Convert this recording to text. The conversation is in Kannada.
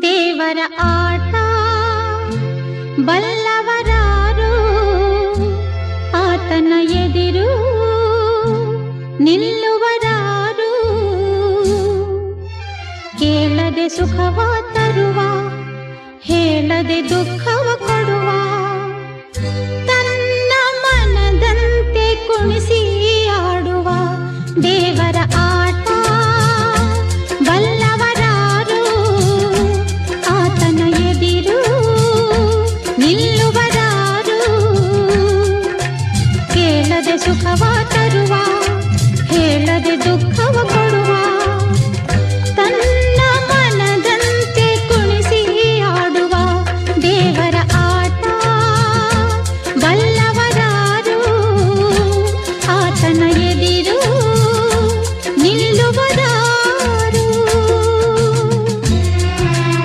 ದೇವರ ಆಟ ಬಲ್ಲವರಾರು, ಆತನ ಎದಿರು ನಿಲ್ಲುವರಾರು. ಕೇಳದೆ ಸುಖವ ತರುವ, ಹೇಳದೆ ದುಃಖವ ಕೊಡುವ, ತನ್ನ ಮನದಂತೆ ಕುಣಿಸಿ